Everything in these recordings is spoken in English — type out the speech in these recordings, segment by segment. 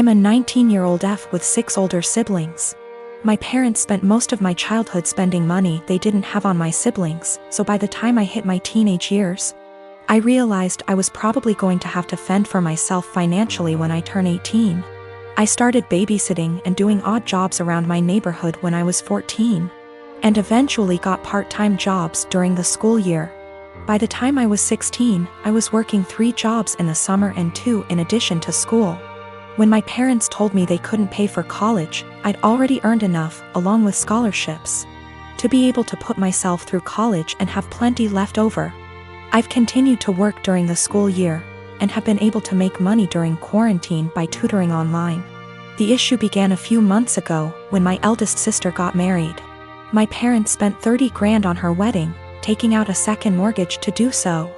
I'm a 19-year-old F with 6 older siblings. My parents spent most of my childhood spending money they didn't have on my siblings, so by the time I hit my teenage years, I realized I was probably going to have to fend for myself financially when I turn 18. I started babysitting and doing odd jobs around my neighborhood when I was 14, and eventually got part-time jobs during the school year. By the time I was 16, I was working 3 jobs in the summer and 2 in addition to school. When my parents told me they couldn't pay for college, I'd already earned enough, along with scholarships, to be able to put myself through college and have plenty left over. I've continued to work during the school year, and have been able to make money during quarantine by tutoring online. The issue began a few months ago, when my eldest sister got married. My parents spent $30 grand on her wedding, taking out a second mortgage to do so.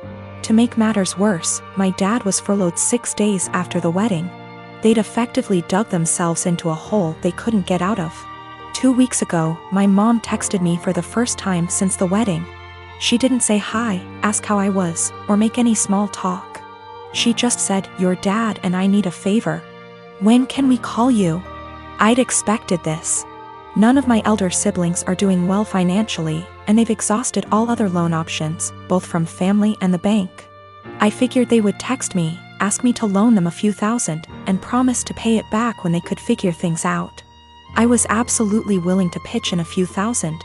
To make matters worse, my dad was furloughed 6 days after the wedding. They'd effectively dug themselves into a hole they couldn't get out of. 2 weeks ago, my mom texted me for the first time since the wedding. She didn't say hi, ask how I was, or make any small talk. She just said, "Your dad and I need a favor. When can we call you?" I'd expected this. None of my elder siblings are doing well financially, and they've exhausted all other loan options, both from family and the bank. I figured they would text me, ask me to loan them a few thousand, and promise to pay it back when they could figure things out. I was absolutely willing to pitch in a few thousand,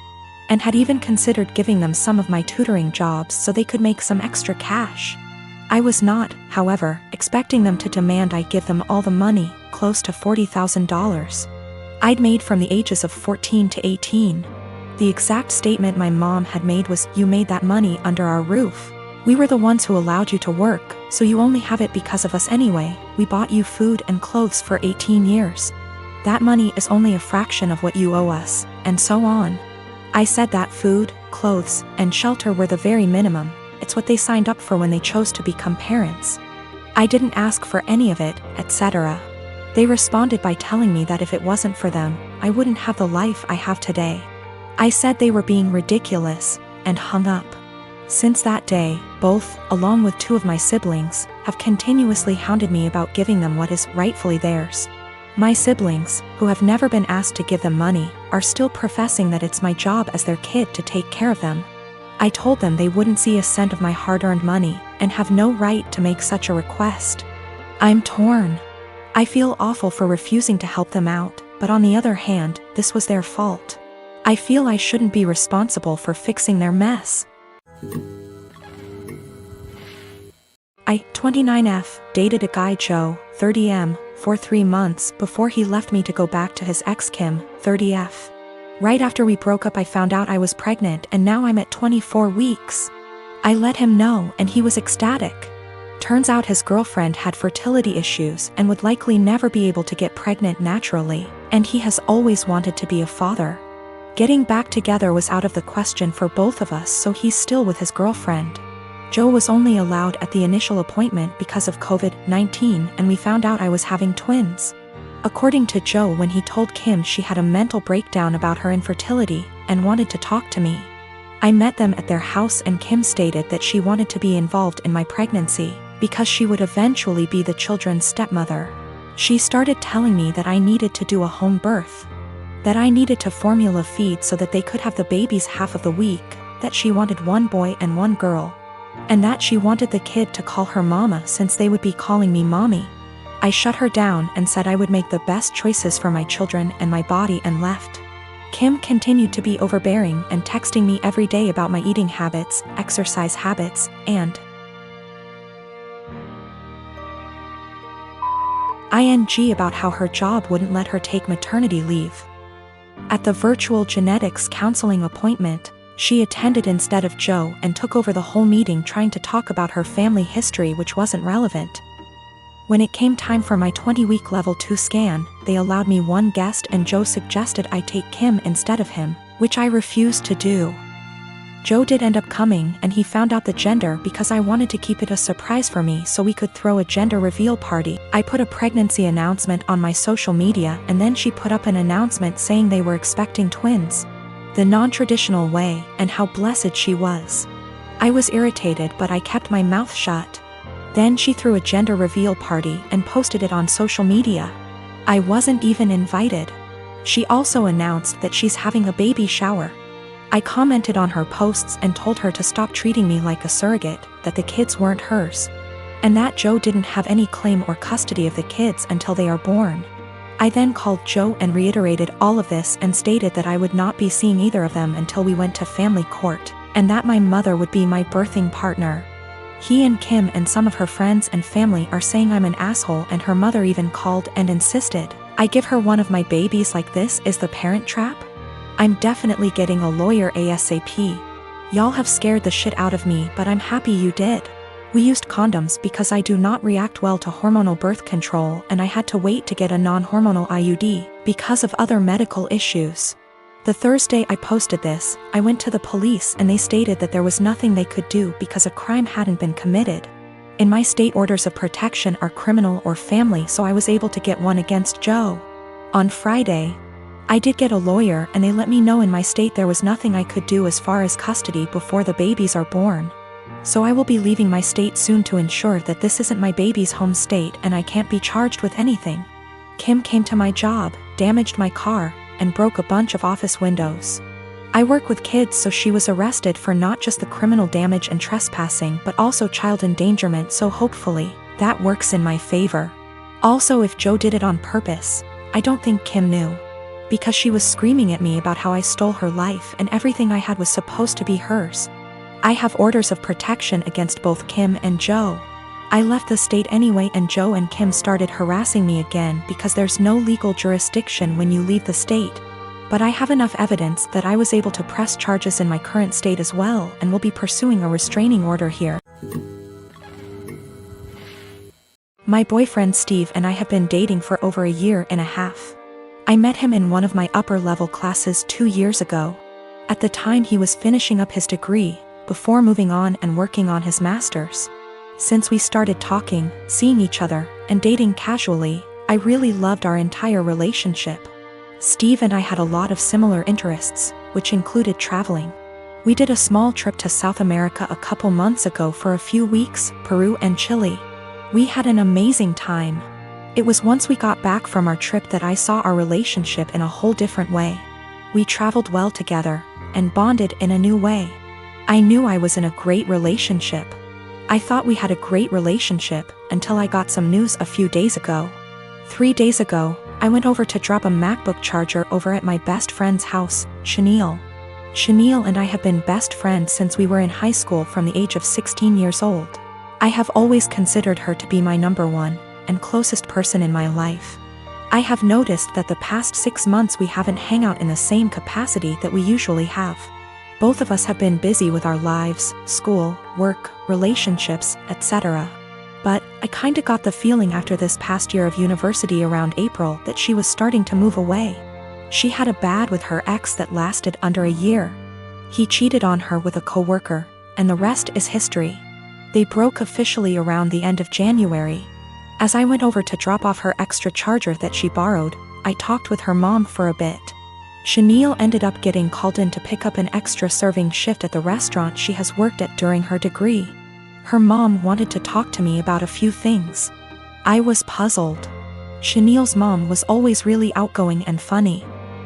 and had even considered giving them some of my tutoring jobs so they could make some extra cash. I was not, however, expecting them to demand I give them all the money, close to $40,000. I'd made from the ages of 14 to 18. The exact statement my mom had made was, "You made that money under our roof. We were the ones who allowed you to work, so you only have it because of us anyway. We bought you food and clothes for 18 years. That money is only a fraction of what you owe us," and so on. I said that food, clothes, and shelter were the very minimum. It's what they signed up for when they chose to become parents. I didn't ask for any of it, etc. They responded by telling me that if it wasn't for them, I wouldn't have the life I have today. I said they were being ridiculous, and hung up. Since that day, both, along with 2 of my siblings, have continuously hounded me about giving them what is rightfully theirs. My siblings, who have never been asked to give them money, are still professing that it's my job as their kid to take care of them. I told them they wouldn't see a cent of my hard-earned money, and have no right to make such a request. I'm torn. I feel awful for refusing to help them out, but on the other hand, this was their fault. I feel I shouldn't be responsible for fixing their mess. I, 29F, dated a guy Joe, 30M, for 3 months before he left me to go back to his ex Kim, 30F. Right after we broke up I found out I was pregnant and now I'm at 24 weeks. I let him know and he was ecstatic. Turns out his girlfriend had fertility issues and would likely never be able to get pregnant naturally, and he has always wanted to be a father. Getting back together was out of the question for both of us, so he's still with his girlfriend. Joe was only allowed at the initial appointment because of COVID-19, and we found out I was having twins. According to Joe, when he told Kim, she had a mental breakdown about her infertility and wanted to talk to me. I met them at their house and Kim stated that she wanted to be involved in my pregnancy because she would eventually be the children's stepmother. She started telling me that I needed to do a home birth, that I needed to formula feed so that they could have the babies half of the week, that she wanted 1 boy and 1 girl, and that she wanted the kid to call her mama since they would be calling me mommy. I shut her down and said I would make the best choices for my children and my body and left. Kim continued to be overbearing and texting me every day about my eating habits, exercise habits, and ing about how her job wouldn't let her take maternity leave. At the virtual genetics counseling appointment, she attended instead of Joe and took over the whole meeting trying to talk about her family history, which wasn't relevant. When it came time for my 20-week level 2 scan, they allowed me 1 guest and Joe suggested I take Kim instead of him, which I refused to do. Joe did end up coming and he found out the gender because I wanted to keep it a surprise for me so we could throw a gender reveal party. I put a pregnancy announcement on my social media and then she put up an announcement saying they were expecting twins, the non-traditional way, and how blessed she was. I was irritated but I kept my mouth shut. Then she threw a gender reveal party and posted it on social media. I wasn't even invited. She also announced that she's having a baby shower. I commented on her posts and told her to stop treating me like a surrogate, that the kids weren't hers, and that Joe didn't have any claim or custody of the kids until they are born. I then called Joe and reiterated all of this and stated that I would not be seeing either of them until we went to family court, and that my mother would be my birthing partner. He and Kim and some of her friends and family are saying I'm an asshole, and her mother even called and insisted I give her one of my babies. Like, this is the Parent Trap? I'm definitely getting a lawyer ASAP. Y'all have scared the shit out of me, but I'm happy you did. We used condoms because I do not react well to hormonal birth control, and I had to wait to get a non-hormonal IUD because of other medical issues. The Thursday I posted this, I went to the police and they stated that there was nothing they could do because a crime hadn't been committed. In my state, orders of protection are criminal or family, so I was able to get one against Joe. On Friday, I did get a lawyer and they let me know in my state there was nothing I could do as far as custody before the babies are born. So I will be leaving my state soon to ensure that this isn't my baby's home state and I can't be charged with anything. Kim came to my job, damaged my car, and broke a bunch of office windows. I work with kids, so she was arrested for not just the criminal damage and trespassing but also child endangerment, so hopefully that works in my favor. Also, if Joe did it on purpose, I don't think Kim knew, because she was screaming at me about how I stole her life and everything I had was supposed to be hers. I have orders of protection against both Kim and Joe. I left the state anyway, and Joe and Kim started harassing me again because there's no legal jurisdiction when you leave the state. But I have enough evidence that I was able to press charges in my current state as well, and will be pursuing a restraining order here. My boyfriend Steve and I have been dating for over a year and a half. I met him in one of my upper-level classes 2 years ago. At the time he was finishing up his degree, before moving on and working on his master's. Since we started talking, seeing each other, and dating casually, I really loved our entire relationship. Steve and I had a lot of similar interests, which included traveling. We did a small trip to South America a couple months ago for a few weeks, Peru and Chile. We had an amazing time. It was once we got back from our trip that I saw our relationship in a whole different way. We traveled well together, and bonded in a new way. I knew I was in a great relationship. I thought we had a great relationship until I got some news a few days ago. 3 days ago, I went over to drop a MacBook charger over at my best friend's house, Chenille. Chenille and I have been best friends since we were in high school from the age of 16 years old. I have always considered her to be my number one and closest person in my life. I have noticed that the past 6 months we haven't hung out in the same capacity that we usually have. Both of us have been busy with our lives, school, work, relationships, etc. But I kinda got the feeling after this past year of university around April that she was starting to move away. She had a bad with her ex that lasted under a year. He cheated on her with a coworker, and the rest is history. They broke officially around the end of January. As I went over to drop off her extra charger that she borrowed, I talked with her mom for a bit. Chenille ended up getting called in to pick up an extra serving shift at the restaurant she has worked at during her degree. Her mom wanted to talk to me about a few things. I was puzzled. Chenille's mom was always really outgoing and funny.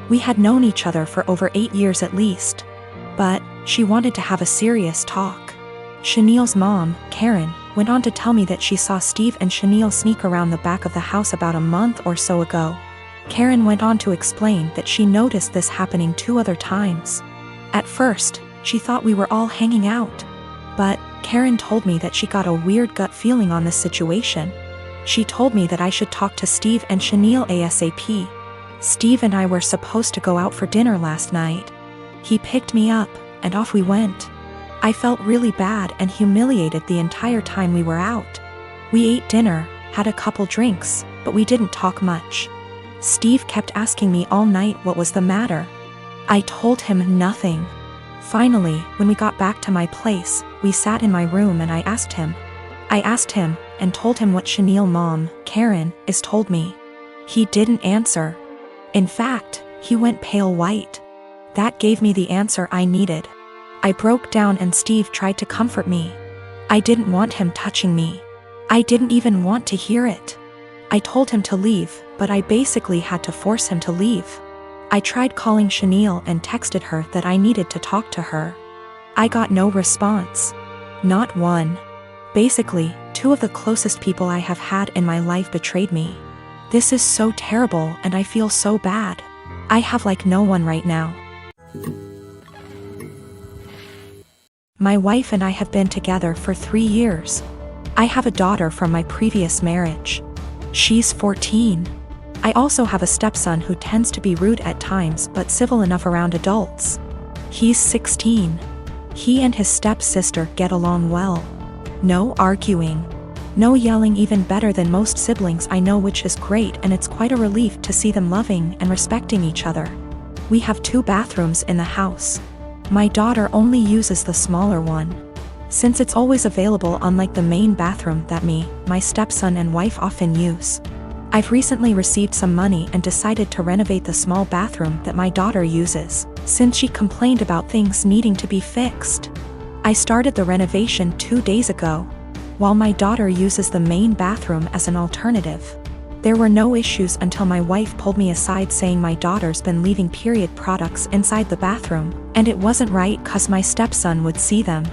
We had known each other for over 8 years at least. But she wanted to have a serious talk. Chenille's mom, Karen, went on to tell me that she saw Steve and Chenille sneak around the back of the house about a month or so ago. Karen went on to explain that she noticed this happening 2 other times. At first, she thought we were all hanging out. But Karen told me that she got a weird gut feeling on this situation. She told me that I should talk to Steve and Chenille ASAP. Steve and I were supposed to go out for dinner last night. He picked me up, and off we went. I felt really bad and humiliated the entire time we were out. We ate dinner, had a couple drinks, but we didn't talk much. Steve kept asking me all night what was the matter. I told him nothing. Finally, when we got back to my place, we sat in my room and I asked him. And told him what Chenille's mom, Karen, is told me. He didn't answer. In fact, he went pale white. That gave me the answer I needed. I broke down and Steve tried to comfort me. I didn't want him touching me. I didn't even want to hear it. I told him to leave, but I basically had to force him to leave. I tried calling Chanel and texted her that I needed to talk to her. I got no response. Not one. Basically, two of the closest people I have had in my life betrayed me. This is so terrible and I feel so bad. I have like no one right now. My wife and I have been together for 3 years. I have a daughter from my previous marriage. She's 14. I also have a stepson who tends to be rude at times but civil enough around adults. He's 16. He and his stepsister get along well. No arguing. No yelling, even better than most siblings I know, which is great, and it's quite a relief to see them loving and respecting each other. We have 2 bathrooms in the house. My daughter only uses the smaller one, since it's always available, unlike the main bathroom that me, my stepson and wife often use. I've recently received some money and decided to renovate the small bathroom that my daughter uses, since she complained about things needing to be fixed. I started the renovation 2 days ago, while my daughter uses the main bathroom as an alternative. There were no issues until my wife pulled me aside saying my daughter's been leaving period products inside the bathroom, and it wasn't right 'cause my stepson would see them.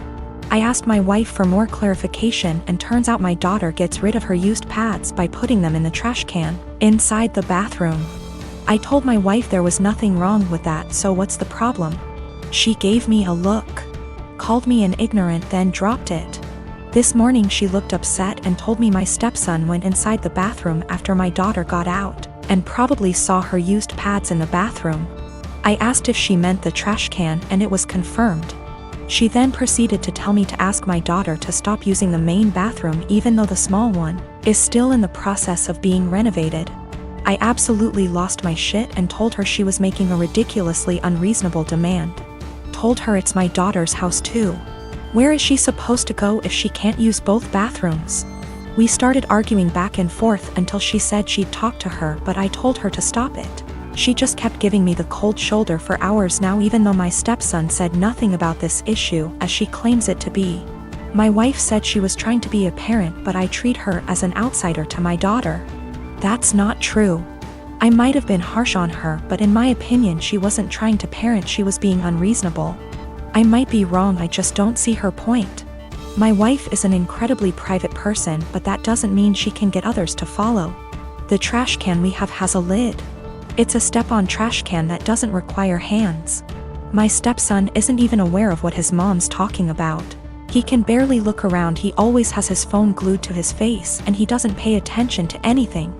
I asked my wife for more clarification, and turns out my daughter gets rid of her used pads by putting them in the trash can inside the bathroom. I told my wife there was nothing wrong with that, so what's the problem? She gave me a look, called me an ignorant, then dropped it. This morning she looked upset and told me my stepson went inside the bathroom after my daughter got out, and probably saw her used pads in the bathroom. I asked if she meant the trash can, and it was confirmed. She then proceeded to tell me to ask my daughter to stop using the main bathroom even though the small one is still in the process of being renovated. I absolutely lost my shit and told her she was making a ridiculously unreasonable demand. Told her it's my daughter's house too. Where is she supposed to go if she can't use both bathrooms? We started arguing back and forth until she said she'd talk to her, but I told her to stop it. She just kept giving me the cold shoulder for hours now, even though my stepson said nothing about this issue as she claims it to be. My wife said she was trying to be a parent, but I treat her as an outsider to my daughter. That's not true. I might have been harsh on her, but in my opinion she wasn't trying to parent, she was being unreasonable. I might be wrong, I just don't see her point. My wife is an incredibly private person, but that doesn't mean she can get others to follow. The trash can we have has a lid. It's a step-on trash can that doesn't require hands. My stepson isn't even aware of what his mom's talking about. He can barely look around, he always has his phone glued to his face, and he doesn't pay attention to anything.